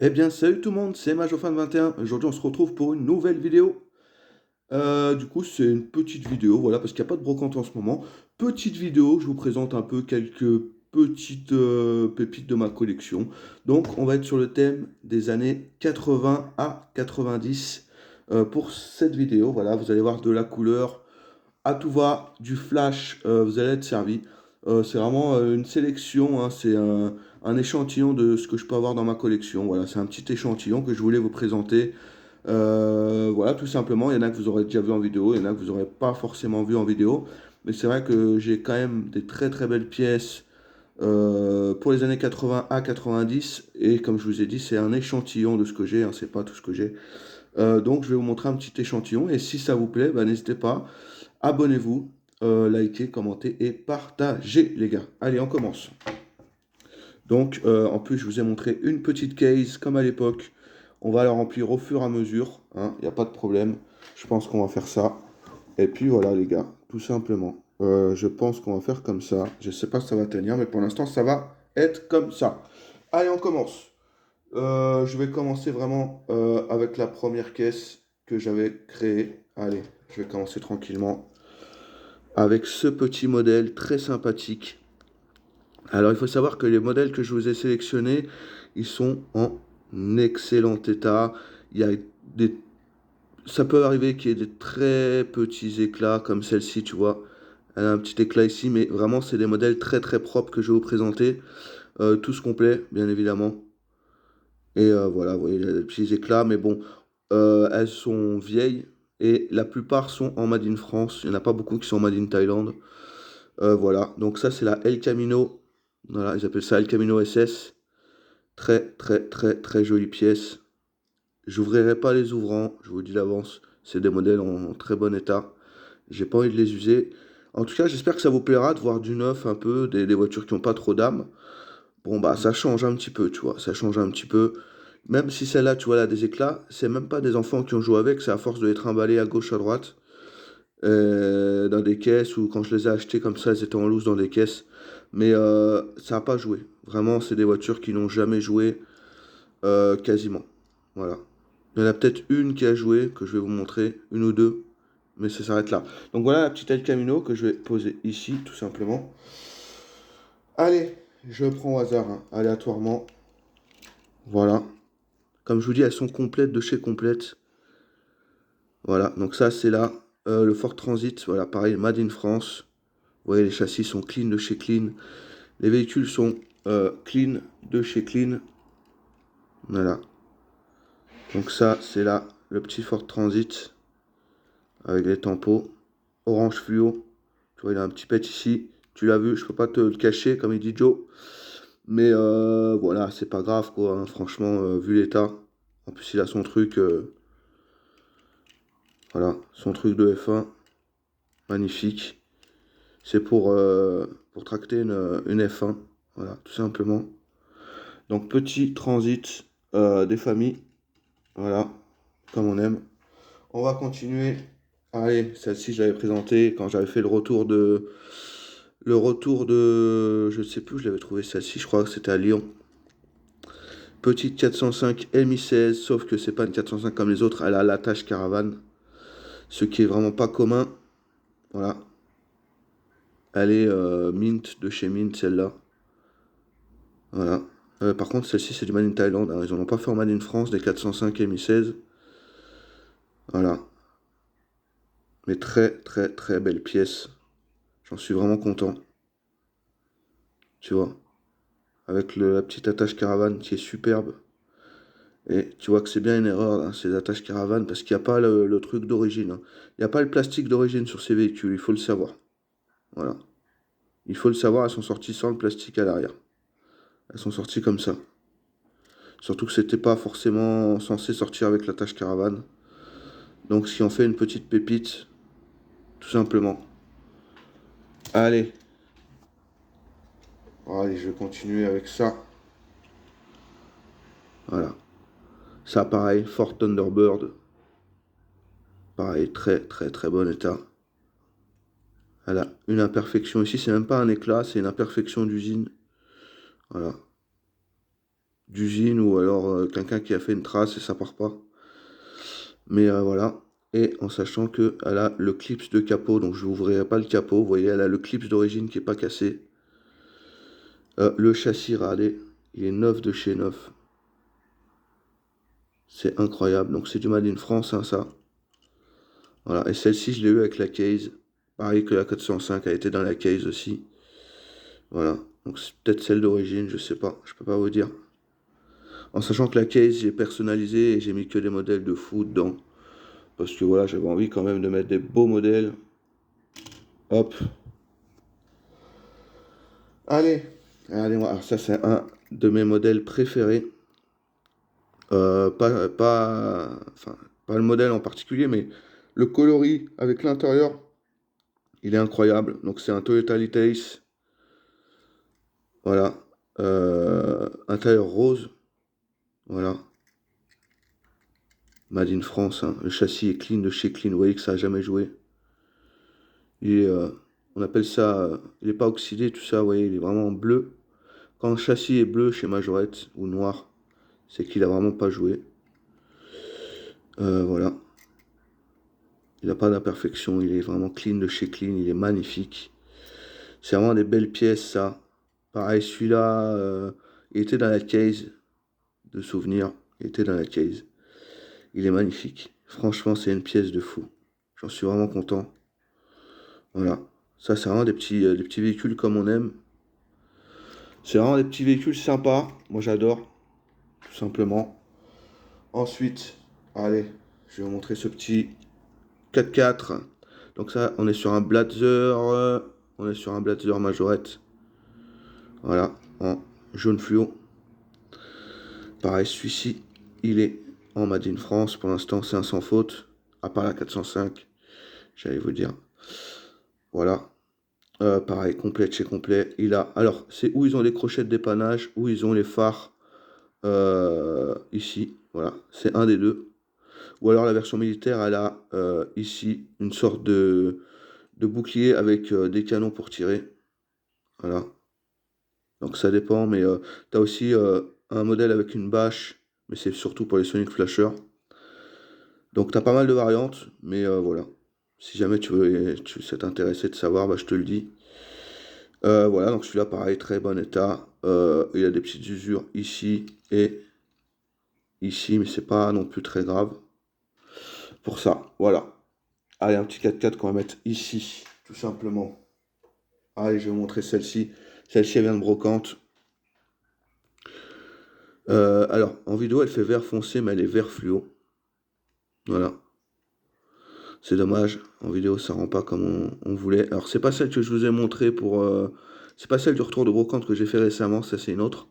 Eh bien, salut tout le monde, c'est Majofan21. Aujourd'hui, on se retrouve pour une nouvelle vidéo. Du coup, c'est une petite vidéo, voilà, parce qu'il n'y a pas de brocante en ce moment. Petite vidéo, je vous présente un peu quelques petites pépites de ma collection. Donc, on va être sur le thème des années 80 à 90 pour cette vidéo. Voilà, vous allez voir de la couleur à tout va, du flash, vous allez être servi. C'est vraiment une sélection, hein, c'est un échantillon de ce que je peux avoir dans ma collection. Voilà, c'est un petit échantillon que je voulais vous présenter. Voilà, tout simplement. Il y en a que vous aurez déjà vu en vidéo, il y en a que vous n'aurez pas forcément vu en vidéo. Mais c'est vrai que j'ai quand même des très très belles pièces pour les années 80 à 90. Et comme je vous ai dit, c'est un échantillon de ce que j'ai, hein, c'est pas tout ce que j'ai. Donc je vais vous montrer un petit échantillon. Et si ça vous plaît, bah, n'hésitez pas. Abonnez-vous, likez, commentez et partagez, les gars. Allez, on commence. Donc, en plus, je vous ai montré une petite case, comme à l'époque. On va la remplir au fur et à mesure, hein, il n'y a pas de problème. Je pense qu'on va faire ça. Et puis voilà, les gars, tout simplement. Je pense qu'on va faire comme ça. Je ne sais pas si ça va tenir, mais pour l'instant, ça va être comme ça. Allez, on commence. Je vais commencer vraiment avec la première caisse que j'avais créée. Allez, je vais commencer tranquillement avec ce petit modèle très sympathique. Alors il faut savoir que les modèles que je vous ai sélectionnés, ils sont en excellent état. Il y a des... Ça peut arriver qu'il y ait des très petits éclats comme celle-ci, tu vois. Elle a un petit éclat ici, mais vraiment c'est des modèles très très propres que je vais vous présenter. Tous complets, bien évidemment. Et voilà, vous voyez, il y a des petits éclats, mais bon, elles sont vieilles et la plupart sont en Made in France. Il n'y en a pas beaucoup qui sont en Made in Thaïlande. Voilà, donc ça c'est la El Camino. Voilà, ils appellent ça El Camino SS. Très très très très jolie pièce. J'ouvrirai pas les ouvrants, je vous dis d'avance. C'est des modèles en très bon état. J'ai pas envie de les user. En tout cas, j'espère que ça vous plaira de voir du neuf un peu, des voitures qui n'ont pas trop d'âme. Bon bah ça change un petit peu, tu vois, ça change un petit peu. Même si celle-là, tu vois, elle a des éclats, c'est même pas des enfants qui ont joué avec, c'est à force de les trimballer à gauche, à droite, dans des caisses, ou quand je les ai achetées comme ça, elles étaient en loose dans des caisses. Mais ça n'a pas joué. Vraiment, c'est des voitures qui n'ont jamais joué quasiment. Voilà. Il y en a peut-être une qui a joué, que je vais vous montrer, une ou deux, mais ça s'arrête là. Donc voilà la petite El Camino que je vais poser ici, tout simplement. Allez, je prends au hasard, hein, aléatoirement. Voilà. Comme je vous dis, elles sont complètes de chez complètes. Voilà, donc ça c'est là le Ford Transit, voilà, pareil, Made in France. Vous voyez, les châssis sont clean de chez clean. Les véhicules sont clean de chez clean. Voilà. Donc ça c'est là le petit Ford Transit avec les tampons. Orange fluo. Tu vois, il a un petit pet ici. Tu l'as vu, je peux pas te le cacher comme il dit Joe. Mais voilà, c'est pas grave quoi, hein, franchement, vu l'état. En plus il a son truc, voilà, son truc de F1. Magnifique. C'est pour tracter une F1. Voilà, tout simplement. Donc, petit transit des familles. Voilà, comme on aime. On va continuer. Allez, celle-ci, je l'avais présentée quand j'avais fait le retour de. Le retour de. Je ne sais plus où je l'avais trouvé celle-ci, je crois que c'était à Lyon. Petite 405 MI16, sauf que c'est pas une 405 comme les autres, elle a l'attache caravane. Ce qui est vraiment pas commun. Voilà. Elle est mint de chez Mint, celle-là. Voilà. Par contre, celle-ci, c'est du Made in Thaïlande, hein. Ils n'en ont pas fait en Made in France, des 405 Mi-16. Voilà. Mais très, très, très belle pièce. J'en suis vraiment content. Tu vois. Avec la petite attache caravane qui est superbe. Et tu vois que c'est bien une erreur, hein, ces attaches caravane, parce qu'il n'y a pas le truc d'origine, hein. Il n'y a pas le plastique d'origine sur ces véhicules, il faut le savoir. Voilà. Il faut le savoir, elles sont sorties sans le plastique à l'arrière. Elles sont sorties comme ça. Surtout que c'était pas forcément censé sortir avec l'attache caravane. Donc ce qui en fait une petite pépite, tout simplement. Allez, allez, je vais continuer avec ça. Voilà. Ça, pareil, Ford Thunderbird. Pareil, très, très, très bon état. Voilà, une imperfection ici, c'est même pas un éclat, c'est une imperfection d'usine. Voilà. d'usine ou alors quelqu'un qui a fait une trace et ça part pas. Mais voilà. Et en sachant qu'elle a le clips de capot, donc je n'ouvrirai pas le capot. Vous voyez, elle a le clips d'origine qui est pas cassé. Le châssis râlé, il est neuf de chez neuf. C'est incroyable. Donc c'est du Made in France, hein, ça. Voilà. Et celle-ci, je l'ai eu avec la case. Pareil que la 405, elle était dans la case aussi. Voilà. Donc c'est peut-être celle d'origine, je sais pas. Je peux pas vous dire. En sachant que la case, j'ai personnalisé et j'ai mis que des modèles de fou dedans. Parce que voilà, j'avais envie quand même de mettre des beaux modèles. Hop. Allez. Allez, alors ça c'est un de mes modèles préférés. Enfin, pas le modèle en particulier, mais le coloris avec l'intérieur, il est incroyable. Donc c'est un Toyota Litalis. Voilà. Intérieur rose. Voilà. Made in France, hein. Le châssis est clean de chez clean. Vous voyez que ça a jamais joué. Il est, on appelle ça, il n'est pas oxydé, tout ça. Vous voyez, il est vraiment bleu. Quand le châssis est bleu chez Majorette ou noir, c'est qu'il a vraiment pas joué. Voilà. Il n'a pas d'imperfection. Il est vraiment clean de chez clean. Il est magnifique. C'est vraiment des belles pièces, ça. Pareil, celui-là, il était dans la case de souvenirs. Il était dans la case. Il est magnifique. Franchement, c'est une pièce de fou. J'en suis vraiment content. Voilà. Ça, c'est vraiment des petits véhicules comme on aime. C'est vraiment des petits véhicules sympas. Moi, j'adore. Tout simplement. Ensuite, allez, je vais vous montrer ce petit 4x4. Donc ça, on est sur un Blazer. On est sur un Blazer Majorette. Voilà, en jaune fluo. Pareil, celui-ci, il est en Made in France. Pour l'instant, c'est un sans faute. À part la 405, j'allais vous dire. Voilà. Pareil, complet de chez complet. Il a. Alors, c'est où ils ont les crochets de dépannage, où ils ont les phares. Ici. Voilà. C'est un des deux. Ou alors la version militaire, elle a ici une sorte de bouclier avec des canons pour tirer. Voilà. Donc ça dépend, mais tu as aussi un modèle avec une bâche, mais c'est surtout pour les Sonic Flasher. Donc tu as pas mal de variantes, mais voilà. Si jamais ça t'intéressait de savoir, bah, je te le dis. Voilà, donc celui-là, pareil, très bon état. Il y a des petites usures ici et ici, mais c'est pas non plus très grave. Pour ça, voilà. Allez, un petit 4x4 qu'on va mettre ici, tout simplement. Allez, je vais vous montrer celle-ci. Celle-ci, elle vient de brocante. Alors, en vidéo, elle fait vert foncé, mais elle est vert fluo. Voilà. C'est dommage. En vidéo, ça rend pas comme on voulait. Alors, c'est pas celle que je vous ai montrée pour... c'est pas celle du retour de brocante que j'ai fait récemment. Ça, c'est une autre.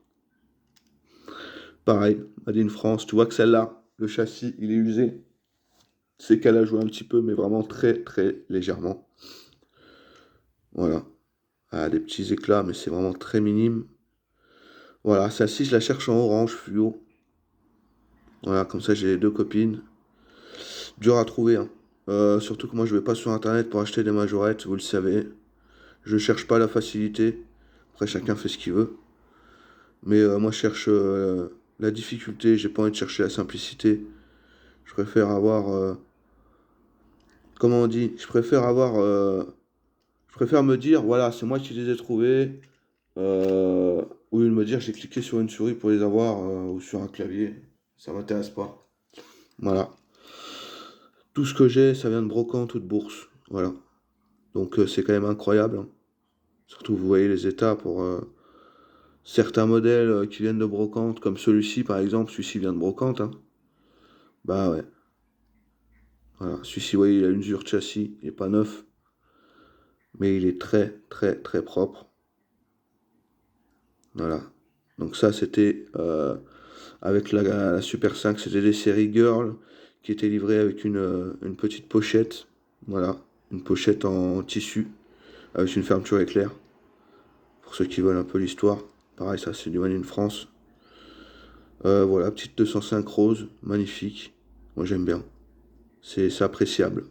Pareil, Made in France. Tu vois que celle-là, le châssis, il est usé. C'est qu'elle a joué un petit peu, mais vraiment très, très légèrement. Voilà. Ah, des petits éclats, mais c'est vraiment très minime. Voilà, celle-ci, je la cherche en orange fluo. Voilà, comme ça, j'ai les deux copines. Dur à trouver, hein. Surtout que moi, je vais pas sur Internet pour acheter des majorettes, vous le savez. Je cherche pas la facilité. Après, chacun fait ce qu'il veut. Mais moi, je cherche la difficulté. J'ai pas envie de chercher la simplicité. Je préfère avoir... comment on dit? Je préfère me dire, voilà, c'est moi qui les ai trouvés. Au lieu de me dire, j'ai cliqué sur une souris pour les avoir ou sur un clavier. Ça m'intéresse pas. Voilà. Tout ce que j'ai, ça vient de brocante ou de bourse. Voilà. Donc c'est quand même incroyable, hein. Surtout, vous voyez les états pour certains modèles qui viennent de brocante, comme celui-ci par exemple. Celui-ci vient de brocante, hein. Bah ouais. Voilà. Celui-ci, vous voyez, il a une usure de châssis. Il n'est pas neuf. Mais il est très, très, très propre. Voilà. Donc ça, c'était avec la Super 5. C'était des séries Girl qui étaient livrées avec une petite pochette. Voilà. Une pochette en tissu avec une fermeture éclair. Pour ceux qui veulent un peu l'histoire. Pareil, ça c'est du Made in France. Voilà, petite 205 rose, magnifique. Moi j'aime bien. C'est appréciable.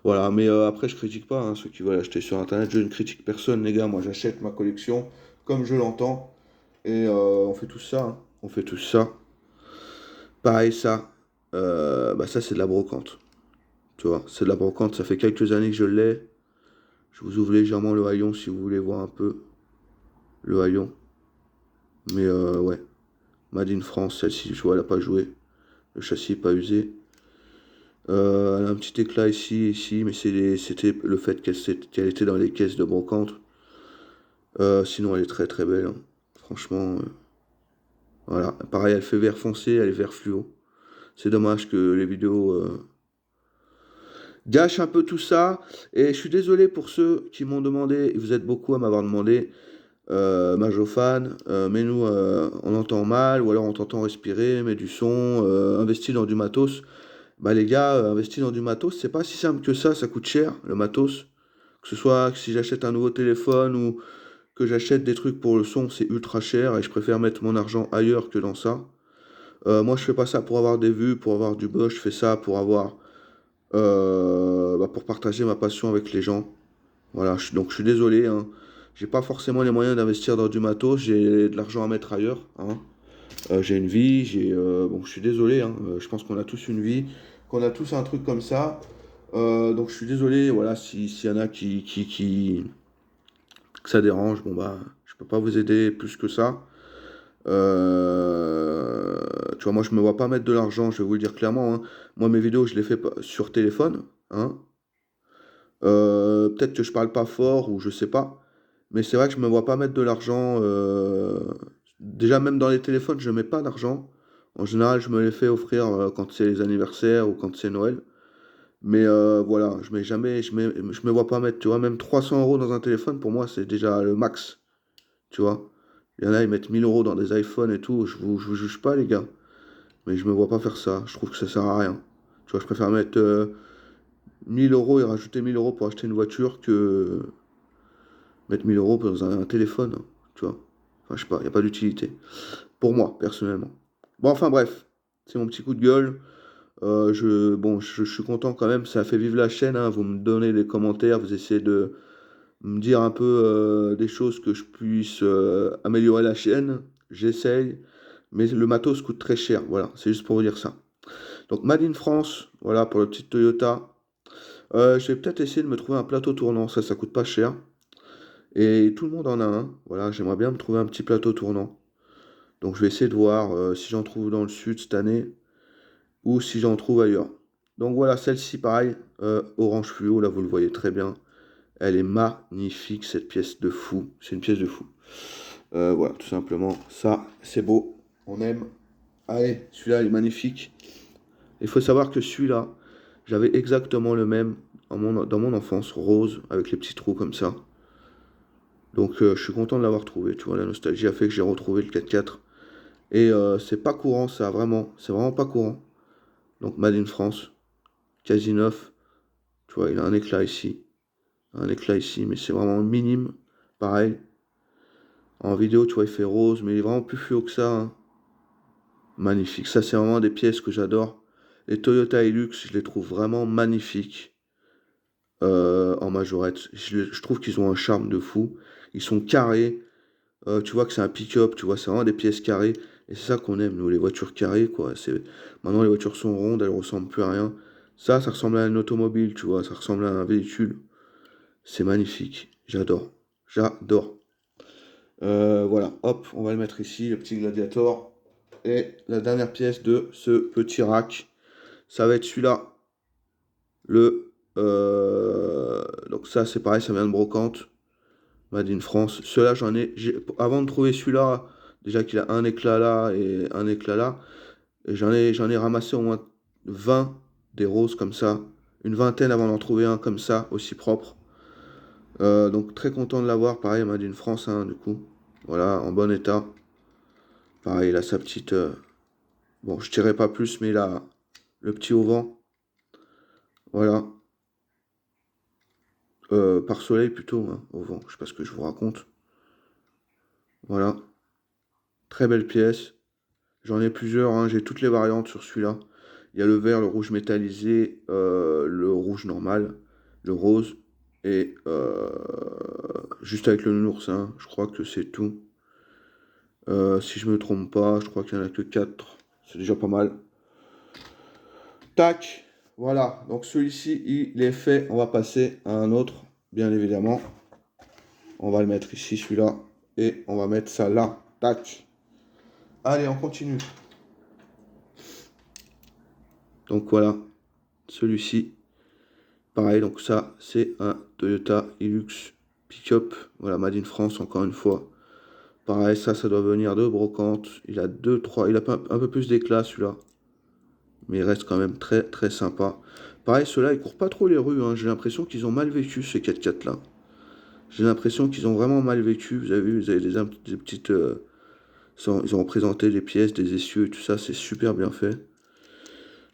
Voilà, mais après je critique pas hein, ceux qui veulent acheter sur internet. Je ne critique personne, les gars. Moi j'achète ma collection comme je l'entends. Et on fait tout ça, hein. On fait tout ça. Pareil, ça, bah ça c'est de la brocante. Tu vois, c'est de la brocante, ça fait quelques années que je l'ai. Je vous ouvre légèrement le haillon si vous voulez voir un peu le haillon. Mais ouais, Made in France, celle-ci, je vois, elle n'a pas joué. Le châssis n'est pas usé. Elle a un petit éclat ici, ici, mais c'était le fait qu'elle était dans les caisses de brocante. Sinon, elle est très très belle, hein. Franchement, voilà. Pareil, elle fait vert foncé, elle est vert fluo. C'est dommage que les vidéos gâchent un peu tout ça. Et je suis désolé pour ceux qui m'ont demandé, et vous êtes beaucoup à m'avoir demandé, Majophane, mais nous, on entend mal, ou alors on t'entend respirer, mais du son, investis dans du matos. Bah les gars, investir dans du matos, c'est pas si simple que ça coûte cher, le matos. Que ce soit que si j'achète un nouveau téléphone ou que j'achète des trucs pour le son, c'est ultra cher et je préfère mettre mon argent ailleurs que dans ça. Moi, je fais pas ça pour avoir des vues, pour avoir du buzz, je fais ça pour avoir, bah, pour partager ma passion avec les gens. Voilà, donc je suis désolé, hein. J'ai pas forcément les moyens d'investir dans du matos, j'ai de l'argent à mettre ailleurs, hein. J'ai une vie, bon, je suis désolé, hein, je pense qu'on a tous une vie, qu'on a tous un truc comme ça. Donc je suis désolé, voilà, s'il y en a que ça dérange, bon bah, je peux pas vous aider plus que ça. Tu vois, moi je me vois pas mettre de l'argent, je vais vous le dire clairement, hein. Moi mes vidéos, je les fais sur téléphone, hein. Peut-être que je parle pas fort ou je sais pas, mais c'est vrai que je me vois pas mettre de l'argent. Déjà même dans les téléphones, je mets pas d'argent. En général, je me les fais offrir quand c'est les anniversaires ou quand c'est Noël. Mais voilà, je mets jamais, je me vois pas mettre, tu vois, même 300 euros dans un téléphone, pour moi, c'est déjà le max, tu vois. Il y en a, ils mettent 1000 euros dans des iPhones et tout, je vous juge pas, les gars. Mais je me vois pas faire ça, je trouve que ça sert à rien. Tu vois, je préfère mettre 1000 euros et rajouter 1000 euros pour acheter une voiture que mettre 1000 euros dans un téléphone, hein, tu vois. Enfin, je sais pas, il n'y a pas d'utilité. Pour moi, personnellement. Bon, enfin bref, c'est mon petit coup de gueule. Bon, je suis content quand même, ça a fait vivre la chaîne, hein. Vous me donnez des commentaires, vous essayez de me dire un peu des choses que je puisse améliorer la chaîne. J'essaye, mais le matos coûte très cher. Voilà, c'est juste pour vous dire ça. Donc, Made in France, voilà pour le petit Toyota. Je vais peut-être essayer de me trouver un plateau tournant, ça coûte pas cher. Et tout le monde en a un. Voilà, j'aimerais bien me trouver un petit plateau tournant. Donc, je vais essayer de voir si j'en trouve dans le sud cette année ou si j'en trouve ailleurs. Donc voilà, celle-ci, pareil, orange fluo, là vous le voyez très bien. Elle est magnifique, cette pièce de fou. C'est une pièce de fou. Voilà, tout simplement, ça, c'est beau. On aime. Allez, celui-là, il est magnifique. Il faut savoir que celui-là, j'avais exactement le même dans mon enfance, rose, avec les petits trous comme ça. Donc je suis content de l'avoir trouvé. Tu vois, la nostalgie a fait que j'ai retrouvé le 4x4. Et c'est pas courant, ça, vraiment. C'est vraiment pas courant. Donc Made in France, quasi neuf. Tu vois, il a un éclat ici. Un éclat ici, mais c'est vraiment minime. Pareil. En vidéo, tu vois, il fait rose, mais il est vraiment plus fluo que ça, hein. Magnifique. Ça, c'est vraiment des pièces que j'adore. Les Toyota Hilux, je les trouve vraiment magnifiques en majorette. Je trouve qu'ils ont un charme de fou. Ils sont carrés. Tu vois que c'est un pick-up, tu vois, c'est vraiment des pièces carrées. Et c'est ça qu'on aime, nous, les voitures carrées, quoi. Maintenant, les voitures sont rondes, elles ressemblent plus à rien. Ça ressemble à une automobile, tu vois, ça ressemble à un véhicule. C'est magnifique. J'adore. J'adore. Voilà, hop, on va le mettre ici, le petit Gladiator. Et la dernière pièce de ce petit rack, ça va être celui-là. Donc ça, c'est pareil, ça vient de Brocante. Made in France. Ceux-là, avant de trouver celui-là, déjà qu'il a un éclat là et un éclat là, et j'en ai ramassé au moins 20 des roses comme ça. Une vingtaine avant d'en trouver un comme ça, aussi propre. Donc très content de l'avoir, pareil, Made in France, hein, du coup. Voilà, en bon état. Pareil, il a sa petite. Bon, je tirais pas plus, mais là, le petit auvent. Voilà. Par soleil plutôt, hein, auvent. Je sais pas ce que je vous raconte. Voilà. Très belle pièce. J'en ai plusieurs, hein, j'ai toutes les variantes sur celui-là. Il y a le vert, le rouge métallisé, le rouge normal, le rose, et juste avec le nounours, hein, je crois que c'est tout. Si je me trompe pas, je crois qu'il n'y en a que 4. C'est déjà pas mal. Tac, voilà. Donc celui-ci, il est fait. On va passer à un autre, bien évidemment. On va le mettre ici, celui-là. Et on va mettre ça là. Tac. Allez, on continue. Donc voilà, celui-ci. Pareil, donc ça, c'est un Toyota Hilux Pick-up. Voilà, Made in France, encore une fois. Pareil, ça doit venir de brocante. Il a 2, 3, il a un peu plus d'éclat, celui-là. Mais il reste quand même très, très sympa. Pareil, ceux-là, ils courent pas trop les rues, hein. J'ai l'impression qu'ils ont mal vécu, ces 4x4 là. J'ai l'impression qu'ils ont vraiment mal vécu. Vous avez vu, vous avez des petites... ils ont représenté des pièces, des essieux et tout ça. C'est super bien fait.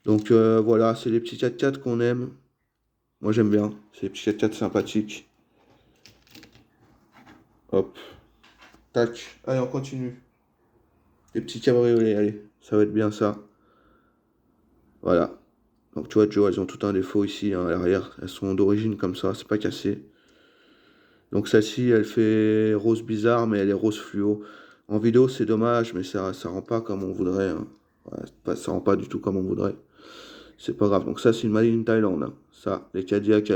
Donc voilà, c'est les petits 4x4 qu'on aime. Moi, j'aime bien. C'est les petits 4x4 sympathiques. Hop. Tac. Allez, on continue. Les petits cabriolets, allez. Ça va être bien ça. Voilà. Donc tu vois, Joe, elles ont tout un défaut ici, hein, à l'arrière. Elles sont d'origine comme ça, c'est pas cassé. Donc celle-ci, elle fait rose bizarre, mais elle est rose fluo. En vidéo, c'est dommage, mais ça rend pas comme on voudrait, hein. Ouais, ça rend pas du tout comme on voudrait. C'est pas grave. Donc ça, c'est une Made in Thaïlande, hein. Ça, les Cadillac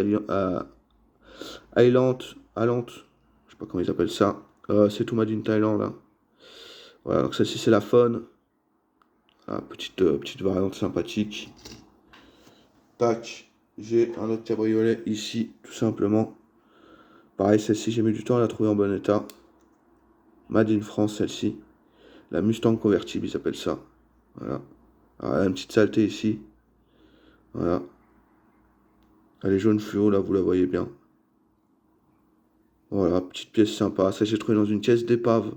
Highland, je sais pas comment ils appellent ça. C'est tout Made in Thaïlande, hein. Voilà, donc celle-ci, c'est la Fawn. Ah, petite variante sympathique. Tac. J'ai un autre cabriolet ici, tout simplement. Pareil, celle-ci, j'ai mis du temps à la trouver en bon état. Made in France, celle-ci. La Mustang convertible, ils appellent ça. Voilà. Alors, elle a une petite saleté ici. Voilà. Elle est jaune fluo, là, vous la voyez bien. Voilà, petite pièce sympa. Ça, j'ai trouvé dans une caisse d'épave.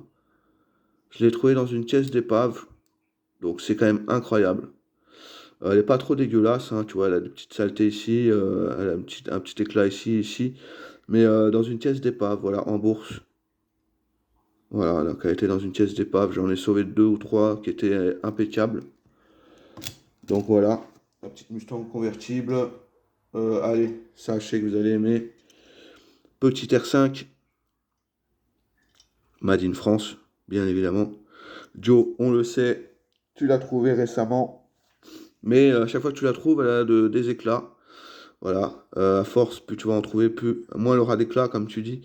Je l'ai trouvé dans une caisse d'épave. Donc, c'est quand même incroyable. Elle est pas trop dégueulasse, hein, tu vois. Elle a des petites saletés ici. Elle a un petit éclat ici, ici. Mais dans une caisse d'épave, voilà, en bourse. Voilà, donc elle était dans une caisse d'épave. J'en ai sauvé 2 ou 3 qui étaient impeccables. Donc voilà, la petite Mustang convertible. Allez, ça, je sais que vous allez aimer. Petit R5, Made in France, bien évidemment. Joe, on le sait, tu l'as trouvé récemment. Mais à chaque fois que tu la trouves, elle a des éclats. Voilà, à force, plus tu vas en trouver, moins elle aura d'éclats, comme tu dis.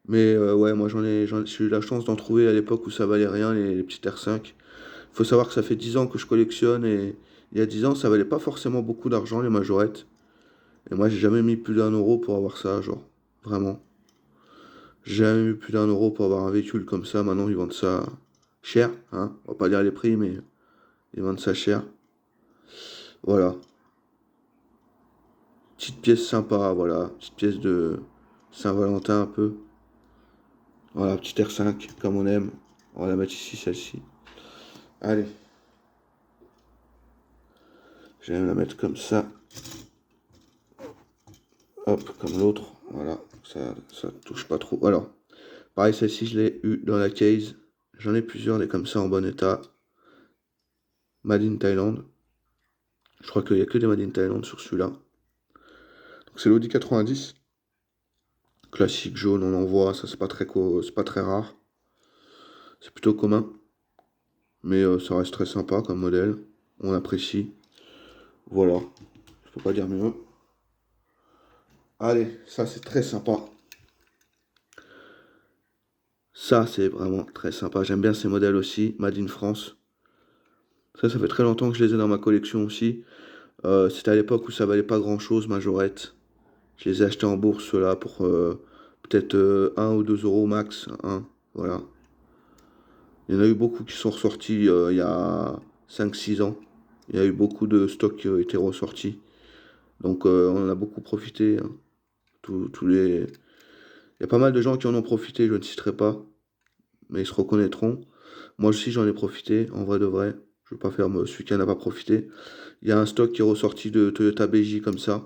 Mais ouais, moi j'ai eu la chance d'en trouver à l'époque où ça valait rien, les petits R5. Il faut savoir que ça fait 10 ans que je collectionne et il y a 10 ans, ça valait pas forcément beaucoup d'argent, les majorettes. Et moi, j'ai jamais mis plus d'1 euro pour avoir ça, genre. Vraiment. J'ai jamais eu plus d'1 euro pour avoir un véhicule comme ça. Maintenant, ils vendent ça cher, hein. On va pas dire les prix, mais ils vendent ça cher. Voilà. Petite pièce sympa, voilà. Petite pièce de Saint-Valentin un peu. Voilà, petite R5, comme on aime. On va la mettre ici, celle-ci. Allez. Je vais la mettre comme ça. Hop, comme l'autre. Voilà. Ça touche pas trop. Alors, pareil, celle-ci, je l'ai eu dans la case. J'en ai plusieurs, des comme ça en bon état. Made in Thailand. Je crois qu'il n'y a que des Made in Thailand sur celui-là. Donc c'est l'Audi 90. Classique jaune, on en voit. Ça, c'est pas très rare. C'est plutôt commun. Mais ça reste très sympa comme modèle. On apprécie. Voilà. Je peux pas dire mieux. Allez, ça c'est très sympa. Ça c'est vraiment très sympa. J'aime bien ces modèles aussi. Made in France. Ça fait très longtemps que je les ai dans ma collection aussi. C'était à l'époque où ça valait pas grand chose, majorette. Je les ai achetés en bourse ceux-là pour peut-être 1 ou 2 euros max. Hein, voilà. Il y en a eu beaucoup qui sont ressortis il y a 5, 6 ans. Il y a eu beaucoup de stocks qui ont été ressortis. Donc on en a beaucoup profité, hein. Il y a pas mal de gens qui en ont profité, je ne citerai pas, mais ils se reconnaîtront. Moi aussi j'en ai profité, en vrai de vrai. Je ne veux pas faire celui qui n'en a pas profité. Il y a un stock qui est ressorti de Toyota BJ comme ça.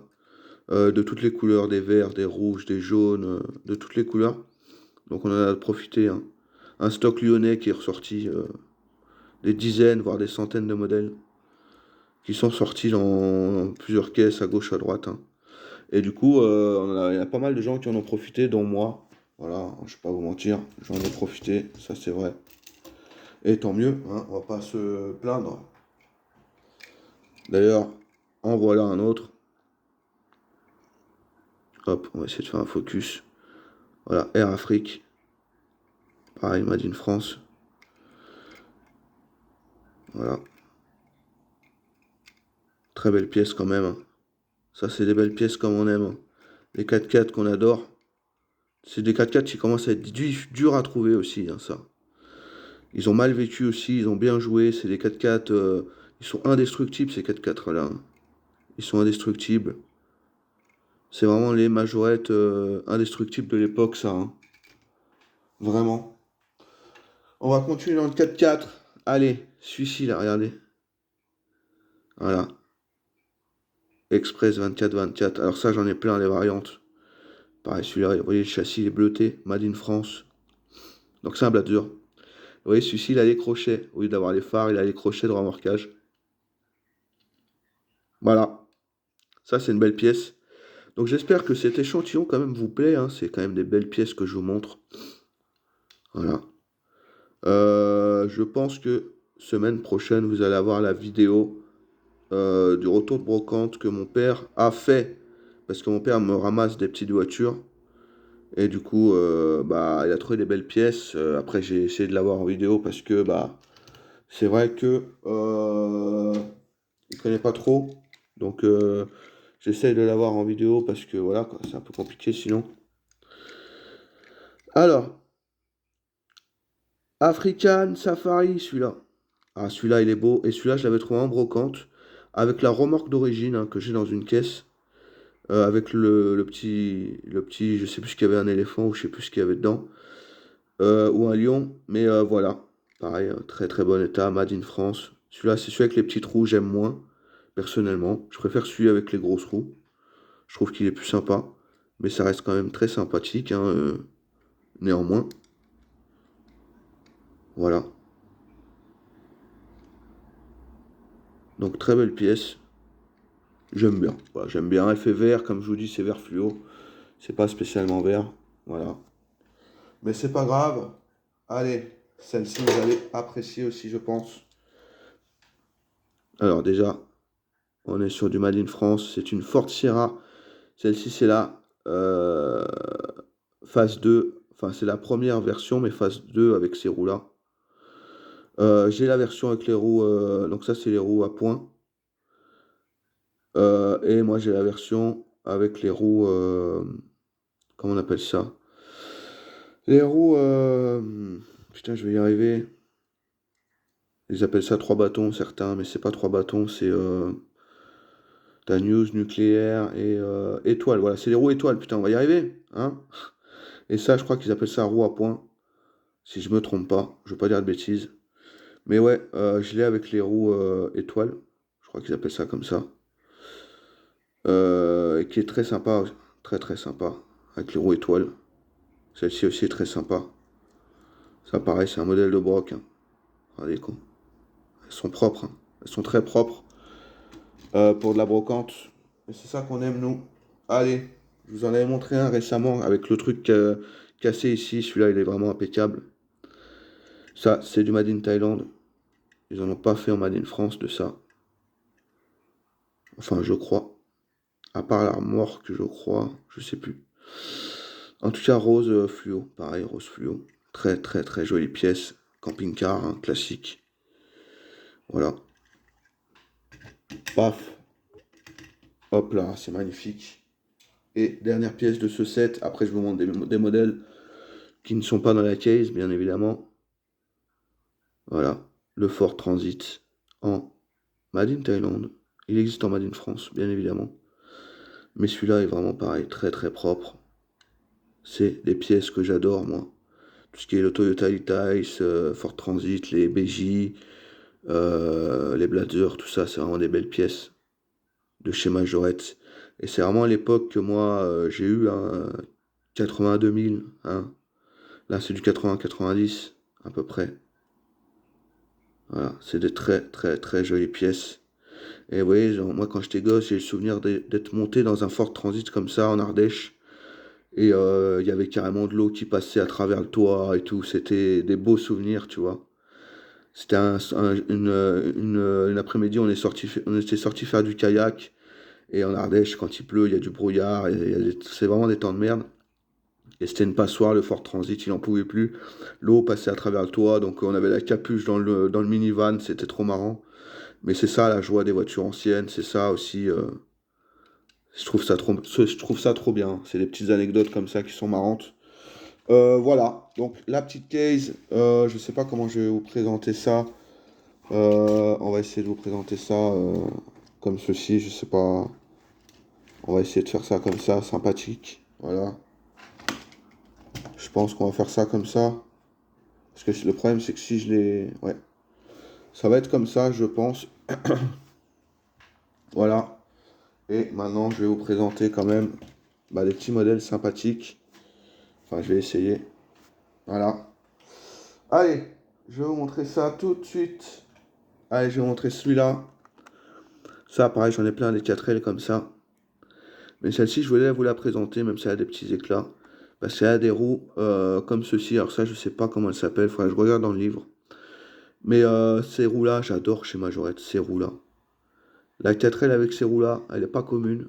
De toutes les couleurs, des verts, des rouges, des jaunes, de toutes les couleurs. Donc on en a profité, hein. Un stock lyonnais qui est ressorti, des dizaines, voire des centaines de modèles qui sont sortis dans plusieurs caisses à gauche, à droite, hein. Et du coup, il y a pas mal de gens qui en ont profité, dont moi. Voilà, je ne vais pas vous mentir, j'en ai profité, ça c'est vrai. Et tant mieux, hein, on va pas se plaindre. D'ailleurs, en voilà un autre. Hop, on va essayer de faire un focus. Voilà, Air Afrique. Pareil, Made in France. Voilà. Très belle pièce quand même, hein. Ça, c'est des belles pièces comme on aime, hein. Les 4x4 qu'on adore. C'est des 4x4 qui commencent à être durs à trouver aussi, hein, ça. Ils ont mal vécu aussi, ils ont bien joué. C'est des 4x4, ils sont indestructibles ces 4x4 là, hein. Ils sont indestructibles. C'est vraiment les majorettes indestructibles de l'époque, ça, hein. Vraiment. On va continuer dans le 4x4. Allez, celui-ci là, regardez. Voilà. Express 24-24. Alors ça, j'en ai plein des variantes. Pareil, celui-là, vous voyez, le châssis il est bleuté, Made in France. Donc c'est un blazer. Vous voyez, celui-ci, il a les crochets. Au lieu d'avoir les phares, il a les crochets de remorquage. Voilà. Ça, c'est une belle pièce. Donc j'espère que cet échantillon quand même vous plaît, hein. C'est quand même des belles pièces que je vous montre. Voilà. Je pense que semaine prochaine, vous allez avoir la vidéo du retour de brocante que mon père a fait. Parce que mon père me ramasse des petites voitures. Et du coup, bah, il a trouvé des belles pièces. Après, j'ai essayé de l'avoir en vidéo parce que bah, c'est vrai que il connaît pas trop. Donc, j'essaye de l'avoir en vidéo parce que voilà, quoi, c'est un peu compliqué sinon. Alors, African Safari, celui-là. Ah, celui-là, il est beau. Et celui-là, je l'avais trouvé en brocante avec la remorque d'origine, hein, que j'ai dans une caisse. Avec le petit, je sais plus ce qu'il y avait, un éléphant ou je sais plus ce qu'il y avait dedans. Ou un lion. Mais voilà. Pareil, très très bon état, Made in France. Celui-là, c'est celui avec les petits trous, j'aime moins. Personnellement, je préfère celui avec les grosses roues. Je trouve qu'il est plus sympa. Mais ça reste quand même très sympathique, hein, néanmoins. Voilà. Donc très belle pièce. J'aime bien. Voilà, j'aime bien. Elle fait vert, comme je vous dis, c'est vert fluo. C'est pas spécialement vert. Voilà. Mais c'est pas grave. Allez, celle-ci, vous allez apprécier aussi, je pense. Alors déjà, on est sur du Made in France. C'est une Ford Sierra. Celle-ci, c'est la phase 2. Enfin, c'est la première version, mais phase 2 avec ces roues-là. J'ai la version avec les roues. Donc ça, c'est les roues à point. Et moi, j'ai la version avec les roues. Comment on appelle ça? Les roues. Putain, je vais y arriver. Ils appellent ça 3 bâtons, certains, mais c'est pas 3 bâtons, c'est. T'as news, nucléaire et étoile. Voilà, c'est les roues étoiles, putain, on va y arriver, hein? Et ça, je crois qu'ils appellent ça roue à point, si je me trompe pas. Je veux pas dire de bêtises. Mais ouais, je l'ai avec les roues étoiles. Je crois qu'ils appellent ça comme ça. Et qui est très sympa, très très sympa, avec les roues étoiles. Celle-ci aussi est très sympa. Ça, pareil, c'est un modèle de broc, hein. Regardez quoi. Elles sont propres, hein. Elles sont très propres pour de la brocante. Et c'est ça qu'on aime, nous. Allez, je vous en avais montré un récemment avec le truc cassé ici. Celui-là, il est vraiment impeccable. Ça, c'est du Made in Thaïlande. Ils en ont pas fait en Made in France de ça. Enfin, je crois. À part la remorque, je crois. Je sais plus. En tout cas, rose fluo. Pareil, rose fluo. Très, très, très jolie pièce. Camping-car, hein, classique. Voilà. Paf. Hop là, c'est magnifique. Et dernière pièce de ce set. Après, je vous montre des modèles qui ne sont pas dans la case, bien évidemment. Voilà. Le Ford Transit en Made in Thaïlande. Il existe en Made in France, bien évidemment. Mais celui-là est vraiment pareil, très très propre. C'est des pièces que j'adore, moi. Tout ce qui est le Toyota Itice, Ford Transit, les BJ, les Blazer, tout ça, c'est vraiment des belles pièces de chez Majorette. Et c'est vraiment à l'époque que moi, j'ai eu un 80-2000, hein. Là, c'est du 80-90, à peu près. Voilà, c'est des très très très jolies pièces. Et vous voyez, genre, moi quand j'étais gosse, j'ai le souvenir d'être monté dans un Ford Transit comme ça en Ardèche. Et il y avait carrément de l'eau qui passait à travers le toit et tout. C'était des beaux souvenirs, tu vois. C'était une après-midi, on était sorti faire du kayak. Et en Ardèche, quand il pleut, il y a du brouillard, et c'est vraiment des temps de merde. Et c'était une passoire, le Ford Transit, il n'en pouvait plus. L'eau passait à travers le toit, donc on avait la capuche dans le minivan, c'était trop marrant. Mais c'est ça la joie des voitures anciennes, c'est ça aussi. Je trouve ça trop bien. C'est des petites anecdotes comme ça qui sont marrantes. Voilà, donc la petite case, je sais pas comment je vais vous présenter ça. On va essayer de vous présenter ça comme ceci, je sais pas. On va essayer de faire ça comme ça, sympathique. Voilà. Je pense qu'on va faire ça comme ça. Parce que le problème, c'est que si je les... Ouais. Ça va être comme ça, je pense. Voilà. Et maintenant, je vais vous présenter quand même des petits modèles sympathiques. Enfin, je vais essayer. Voilà. Allez, je vais vous montrer ça tout de suite. Allez, je vais vous montrer celui-là. Ça, pareil, j'en ai plein des 4L comme ça. Mais celle-ci, je voulais vous la présenter, même si elle a des petits éclats. Parce qu'elle a des roues comme ceci. Alors ça, je sais pas comment elle s'appelle. Faudrait que je regarde dans le livre. Mais ces roues-là, j'adore chez Majorette, ces roues-là. La 4L avec ces roues-là, elle n'est pas commune.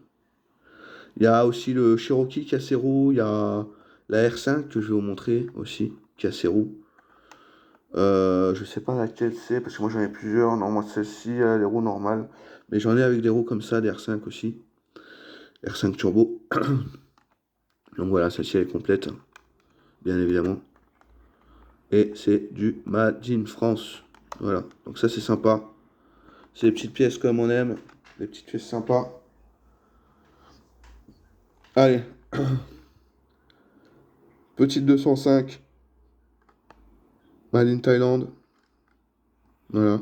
Il y a aussi le Cherokee qui a ses roues. Il y a la R5 que je vais vous montrer aussi, qui a ses roues. Je sais pas laquelle c'est, parce que moi j'en ai plusieurs. Non, moi celle-ci, elle a les roues normales. Mais j'en ai avec des roues comme ça, des R5 aussi. R5 Turbo. Donc voilà, celle-ci elle est complète, bien évidemment. Et c'est du Made in France. Voilà, donc ça c'est sympa. C'est des petites pièces comme on aime. Des petites pièces sympas. Allez, petite 205. Made in Thaïlande. Voilà.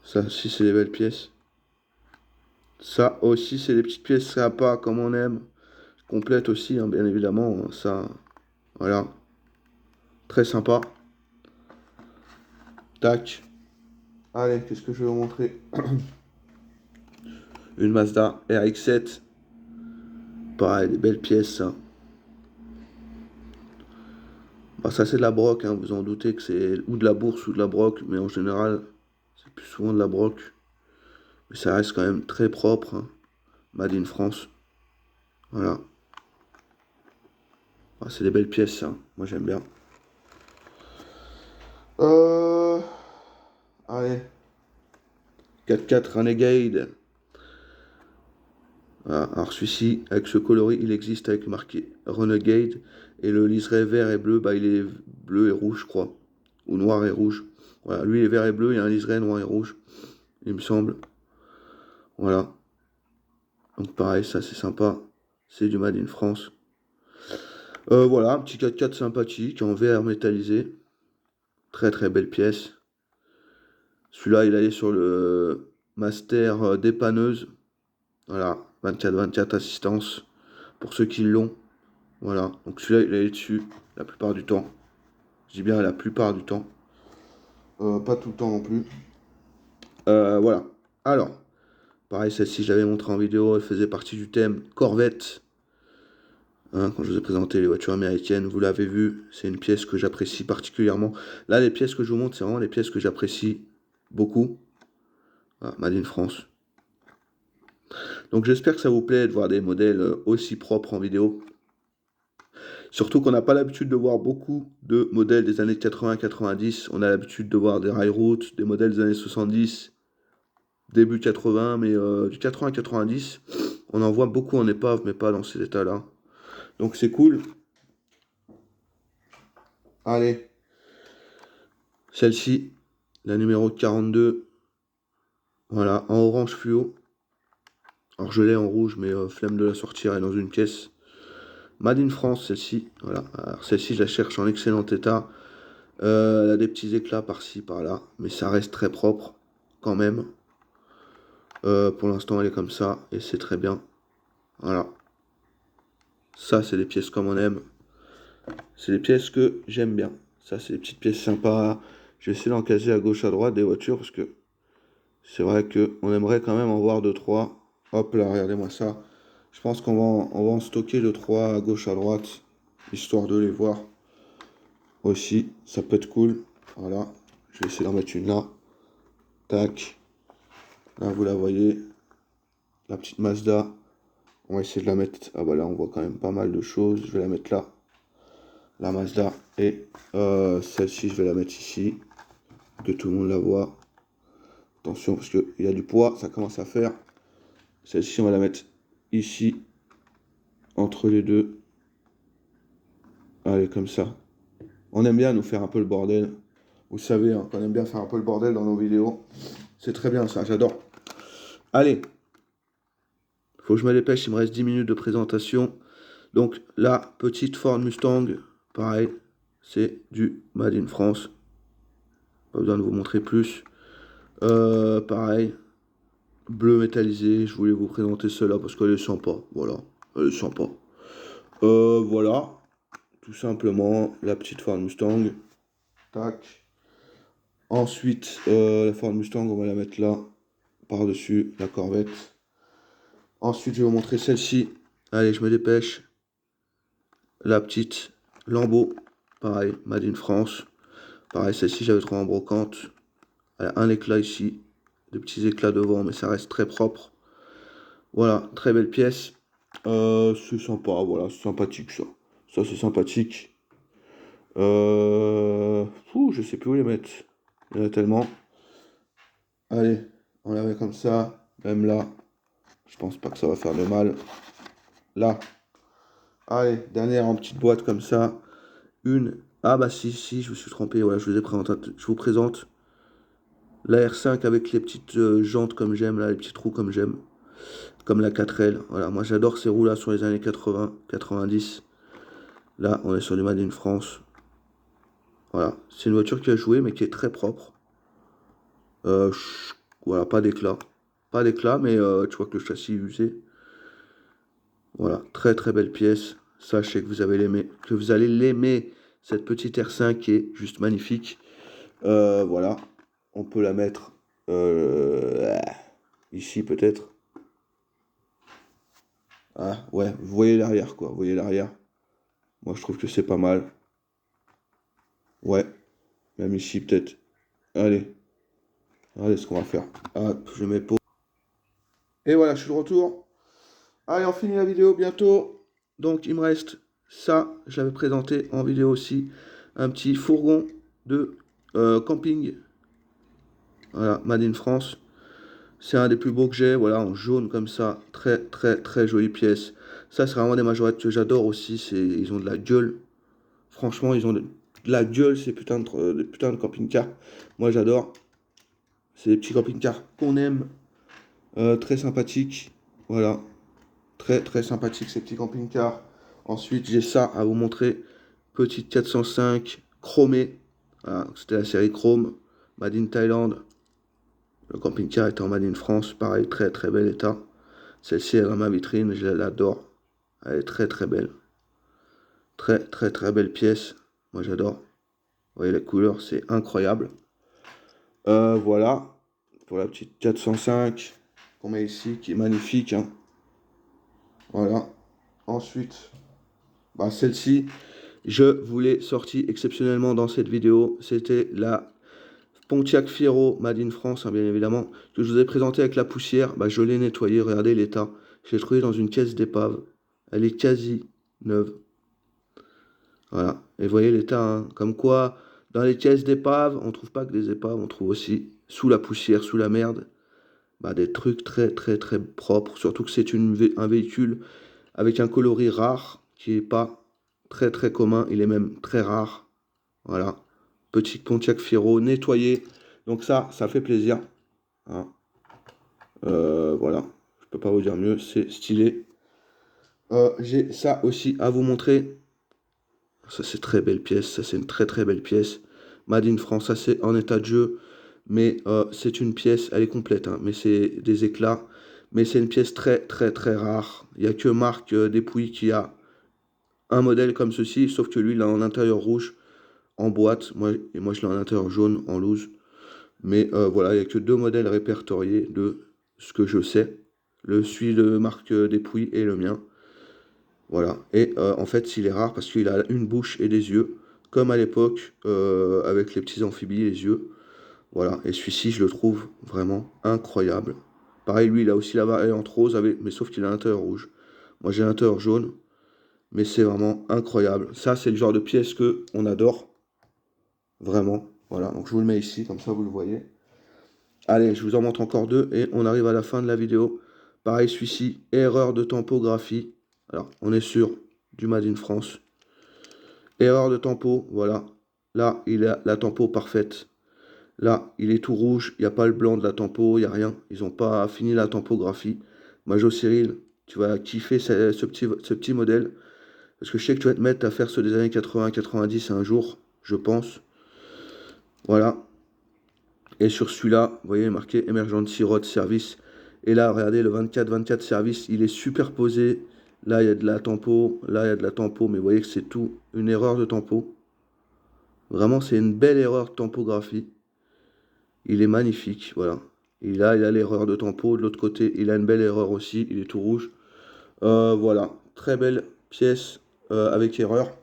Ça aussi c'est des belles pièces. Ça aussi c'est des petites pièces sympas comme on aime. Complète aussi, hein, bien évidemment. Ça, voilà. Très sympa. Tac. Allez, qu'est-ce que je vais vous montrer? Une Mazda RX-7. Pareil, des belles pièces, ça. Ça c'est de la broc, hein, vous en doutez que c'est ou de la bourse ou de la broc, mais en général, c'est plus souvent de la broc. Mais ça reste quand même très propre, hein. Made in France. Voilà. C'est des belles pièces, ça. Moi j'aime bien. Euh... Allez. 4x4 Renegade. Voilà. Alors celui-ci, avec ce coloris, il existe avec marqué Renegade. Et le liseré vert et bleu, il est bleu et rouge, je crois. Ou noir et rouge. Voilà, lui il est vert et bleu, il y a un liseré noir et rouge. Il me semble. Voilà. Donc pareil, ça c'est sympa. C'est du Made in France. Voilà, un petit 4x4 sympathique en verre métallisé. Très très belle pièce. Celui-là, il allait sur le Master dépanneuse. Voilà, 24-24 assistance pour ceux qui l'ont. Voilà, donc celui-là, il allait dessus la plupart du temps. Je dis bien la plupart du temps. Pas tout le temps non plus. Voilà. Alors, pareil, celle-ci, je l'avais montré en vidéo, elle faisait partie du thème Corvette. Hein, quand je vous ai présenté les voitures américaines, vous l'avez vu, c'est une pièce que j'apprécie particulièrement. Là, les pièces que je vous montre, c'est vraiment les pièces que j'apprécie beaucoup. Voilà, Made in France. Donc j'espère que ça vous plaît de voir des modèles aussi propres en vidéo. Surtout qu'on n'a pas l'habitude de voir beaucoup de modèles des années 80-90. On a l'habitude de voir des railroads, des modèles des années 70, début 80, mais du 80-90, on en voit beaucoup en épave, mais pas dans ces états-là. Donc c'est cool. Allez, celle-ci, la numéro 42, voilà, en orange fluo. Alors je l'ai en rouge, mais flemme de la sortir, elle est dans une caisse. Made in France, celle-ci, voilà. Alors celle-ci, je la cherche en excellent état. Elle a des petits éclats par-ci, par-là, mais ça reste très propre, quand même. Pour l'instant, elle est comme ça, et c'est très bien. Voilà. Ça, c'est des pièces comme on aime. C'est des pièces que j'aime bien. Ça, c'est des petites pièces sympas. Je vais essayer d'en caser à gauche, à droite des voitures, parce que c'est vrai qu'on aimerait quand même en voir 2-3. Hop là, regardez-moi ça. Je pense on va en stocker 2-3 à gauche, à droite, histoire de les voir aussi. Ça peut être cool. Voilà, je vais essayer d'en mettre une là. Tac. Là, vous la voyez. La petite Mazda. On va essayer de la mettre. Ah bah là, on voit quand même pas mal de choses. Je vais la mettre là. La Mazda. Et celle-ci, je vais la mettre ici. Que tout le monde la voit. Attention, parce qu'il y a du poids. Ça commence à faire. Celle-ci, on va la mettre ici. Entre les deux. Allez, comme ça. On aime bien nous faire un peu le bordel. Vous savez, hein, qu'on aime bien faire un peu le bordel dans nos vidéos. C'est très bien ça, j'adore. Allez. Faut que je me dépêche, il me reste 10 minutes de présentation. Donc la petite Ford Mustang, pareil, c'est du Made in France. Pas besoin de vous montrer plus. Pareil, bleu métallisé, je voulais vous présenter cela parce qu'elle est sympa. Voilà, elle est sympa. Voilà, tout simplement, la petite Ford Mustang. Tac. Ensuite, la Ford Mustang, on va la mettre là, par-dessus la Corvette. Ensuite, je vais vous montrer celle-ci. Allez, je me dépêche. La petite Lambo, pareil, Made in France. Pareil, celle-ci, j'avais trouvé en brocante. Elle a un éclat ici, des petits éclats devant, mais ça reste très propre. Voilà, très belle pièce. C'est sympa, voilà, c'est sympathique ça. Ça, c'est sympathique. Je sais plus où les mettre. Il y en a tellement. Allez, on la met comme ça. Même là, je pense pas que ça va faire de mal. Là. Allez, dernière en petite boîte comme ça. Une. Ah bah si, je me suis trompé. Voilà, je vous présente la R5 avec les petites jantes comme j'aime, là, les petits trous comme j'aime. Comme la 4L. Voilà, moi j'adore ces roues-là sur les années 80, 90. Là, on est sur du Made in France. Voilà, c'est une voiture qui a joué, mais qui est très propre. Voilà, pas d'éclat. Pas d'éclat, mais tu vois que le châssis est usé. Voilà, très très belle pièce. Sachez que vous allez l'aimer. Cette petite R5 qui est juste magnifique. Voilà, on peut la mettre ici peut-être. Ah ouais, vous voyez l'arrière quoi, vous voyez l'arrière. Moi je trouve que c'est pas mal. Ouais, même ici peut-être. Allez, regardez ce qu'on va faire. Hop, je mets pause. Et voilà, je suis de retour. Allez, on finit la vidéo bientôt. Donc il me reste ça, je l'avais présenté en vidéo aussi. Un petit fourgon de camping. Voilà, Made in France. C'est un des plus beaux que j'ai, voilà, en jaune comme ça. Très très très jolie pièce. Ça, c'est vraiment des majorettes que j'adore aussi. Ils ont de la gueule. Franchement, ils ont de la gueule, ces putains de camping-cars. Moi, j'adore. C'est des petits camping-cars qu'on aime. Très sympathiques. Voilà. Très très sympathiques, ces petits camping-cars. Ensuite, j'ai ça à vous montrer. Petite 405 chromée. Voilà, c'était la série Chrome. Made in Thailand. Le camping-car est en Made in France. Pareil, très très bel état. Celle-ci est dans ma vitrine. Je l'adore. Elle est très très belle. Très très très belle pièce. Moi, j'adore. Vous voyez la couleur, c'est incroyable. Voilà, pour la petite 405 qu'on met ici, qui est magnifique. Hein. Voilà. Ensuite, bah, celle-ci, je vous l'ai sortie exceptionnellement dans cette vidéo. C'était la Pontiac Fiero Made in France, hein, bien évidemment, que je vous ai présenté avec la poussière. Bah, je l'ai nettoyée, regardez l'état. Je l'ai trouvée dans une caisse d'épave. Elle est quasi neuve. Voilà. Et vous voyez l'état, hein. Comme quoi, dans les caisses d'épave, on trouve pas que des épaves, on trouve aussi sous la poussière, sous la merde, bah, des trucs très très très propres. Surtout que c'est un véhicule avec un coloris rare qui est pas très très commun. Il est même très rare. Voilà. Petit Pontiac Fiero nettoyé. Donc ça fait plaisir. Hein. Voilà. Je peux pas vous dire mieux. C'est stylé. J'ai ça aussi à vous montrer. Ça, c'est très belle pièce. Ça, c'est une très très belle pièce. Made in France, ça, c'est en état de jeu. Mais c'est une pièce, elle est complète, hein, mais c'est des éclats. Mais c'est une pièce très très très rare. Il n'y a que Marc Despouilles qui a un modèle comme ceci, sauf que lui, il l'a en intérieur rouge, en boîte. Moi je l'ai en intérieur jaune, en loose. Mais voilà, il n'y a que deux modèles répertoriés de ce que je sais. Celui de Marc Despouilles et le mien. Voilà. Et en fait, s'il est rare parce qu'il a une bouche et des yeux, comme à l'époque, avec les petits amphibies, les yeux. Voilà, et celui-ci, je le trouve vraiment incroyable. Pareil, lui, il a aussi la variante rose, mais sauf qu'il a l'intérieur rouge. Moi, j'ai l'intérieur jaune, mais c'est vraiment incroyable. Ça, c'est le genre de pièce que on adore, vraiment. Voilà, donc je vous le mets ici, comme ça, vous le voyez. Allez, je vous en montre encore deux, et on arrive à la fin de la vidéo. Pareil, celui-ci, erreur de tempographie. Alors, on est sur du Made in France. Erreur de tempo, voilà. Là, il a la tempo parfaite. Là, il est tout rouge, il n'y a pas le blanc de la tempo, il n'y a rien. Ils n'ont pas fini la tempographie. Majo Cyril, tu vas kiffer ce petit modèle. Parce que je sais que tu vas te mettre à faire ceux des années 80-90 un jour, je pense. Voilà. Et sur celui-là, vous voyez, marqué Emergency Road Service. Et là, regardez, le 24-24 service, il est superposé. Là, il y a de la tempo. Là, il y a de la tempo. Mais vous voyez que c'est tout une erreur de tempo. Vraiment, c'est une belle erreur de tempographie. Il est magnifique, voilà. Il a l'erreur de tempo. De l'autre côté, il a une belle erreur aussi. Il est tout rouge. Voilà, très belle pièce avec erreur.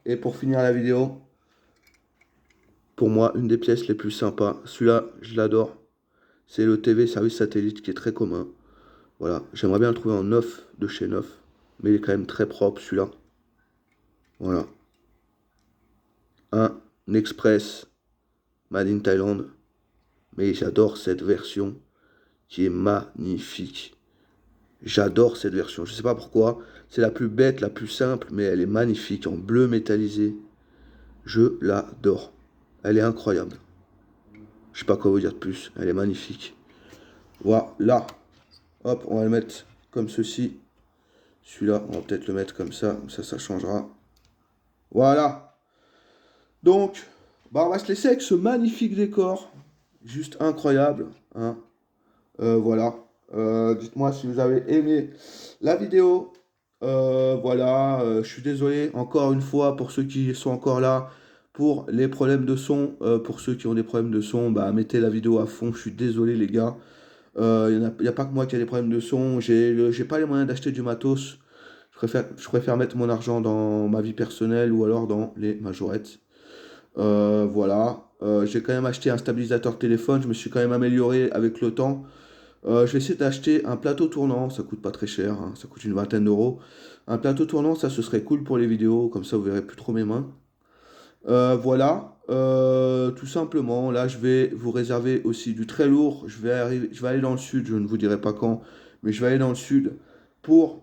Et pour finir la vidéo, pour moi, une des pièces les plus sympas. Celui-là, je l'adore. C'est le TV service satellite qui est très commun. Voilà, j'aimerais bien le trouver en neuf de chez Neuf. Mais il est quand même très propre celui-là. Voilà. Un Express Made in Thailand. Mais j'adore cette version qui est magnifique. J'adore cette version. Je ne sais pas pourquoi. C'est la plus bête, la plus simple, mais elle est magnifique en bleu métallisé. Je l'adore. Elle est incroyable. Je sais pas quoi vous dire de plus. Elle est magnifique. Voilà. Hop, on va le mettre comme ceci. Celui-là, on va peut-être le mettre comme ça. Ça changera. Voilà. Donc, bah, on va se laisser avec ce magnifique décor. Juste incroyable. Hein. Voilà. Dites-moi si vous avez aimé la vidéo. Voilà. Je suis désolé encore une fois pour ceux qui sont encore là. Pour les problèmes de son. Pour ceux qui ont des problèmes de son, bah, mettez la vidéo à fond. Je suis désolé les gars. Il n'y a pas que moi qui a des problèmes de son. J'ai pas les moyens d'acheter du matos. Je préfère mettre mon argent dans ma vie personnelle ou alors dans les majorettes. Voilà. J'ai quand même acheté un stabilisateur téléphone. Je me suis quand même amélioré avec le temps. Je vais essayer d'acheter un plateau tournant. Ça coûte pas très cher. Hein, ça coûte une vingtaine d'euros. Un plateau tournant, ça ce serait cool pour les vidéos. Comme ça, vous verrez plus trop mes mains. Voilà, tout simplement, là je vais vous réserver aussi du très lourd, je vais aller dans le sud, je ne vous dirai pas quand, mais je vais aller dans le sud pour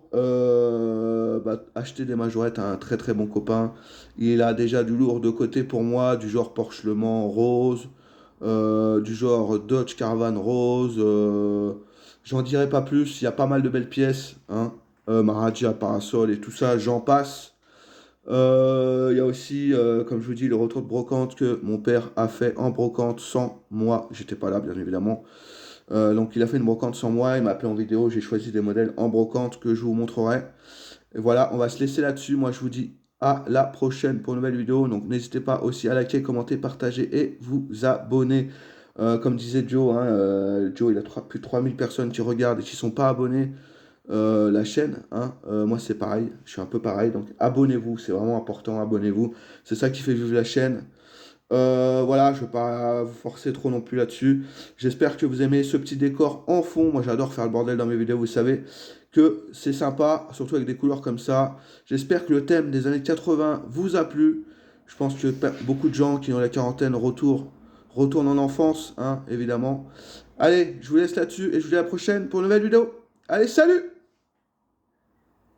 acheter des majorettes à un très très bon copain. Il a déjà du lourd de côté pour moi, du genre Porsche Le Mans rose, du genre Dodge Caravan rose, j'en dirai pas plus, il y a pas mal de belles pièces, hein, Maharaja, Parasol et tout ça, j'en passe. Il y a aussi, comme je vous dis, le retour de brocante que mon père a fait en brocante sans moi. J'étais pas là, bien évidemment. Donc il a fait une brocante sans moi, il m'a appelé en vidéo, j'ai choisi des modèles en brocante que je vous montrerai. Et voilà, on va se laisser là-dessus. Moi, je vous dis à la prochaine pour une nouvelle vidéo. Donc n'hésitez pas aussi à liker, commenter, partager et vous abonner. Comme disait Joe, hein, Joe, il a plus de 3000 personnes qui regardent et qui ne sont pas abonnés. La chaîne, hein, moi c'est pareil, je suis un peu pareil, donc abonnez-vous, c'est vraiment important, abonnez-vous, c'est ça qui fait vivre la chaîne. Voilà, je ne vais pas vous forcer trop non plus là-dessus. J'espère que vous aimez ce petit décor en fond. Moi j'adore faire le bordel dans mes vidéos, vous savez que c'est sympa, surtout avec des couleurs comme ça. J'espère que le thème des années 80 vous a plu. Je pense que beaucoup de gens qui ont la quarantaine retournent en enfance, hein, évidemment. Allez, je vous laisse là-dessus et je vous dis à la prochaine pour une nouvelle vidéo. Allez, salut!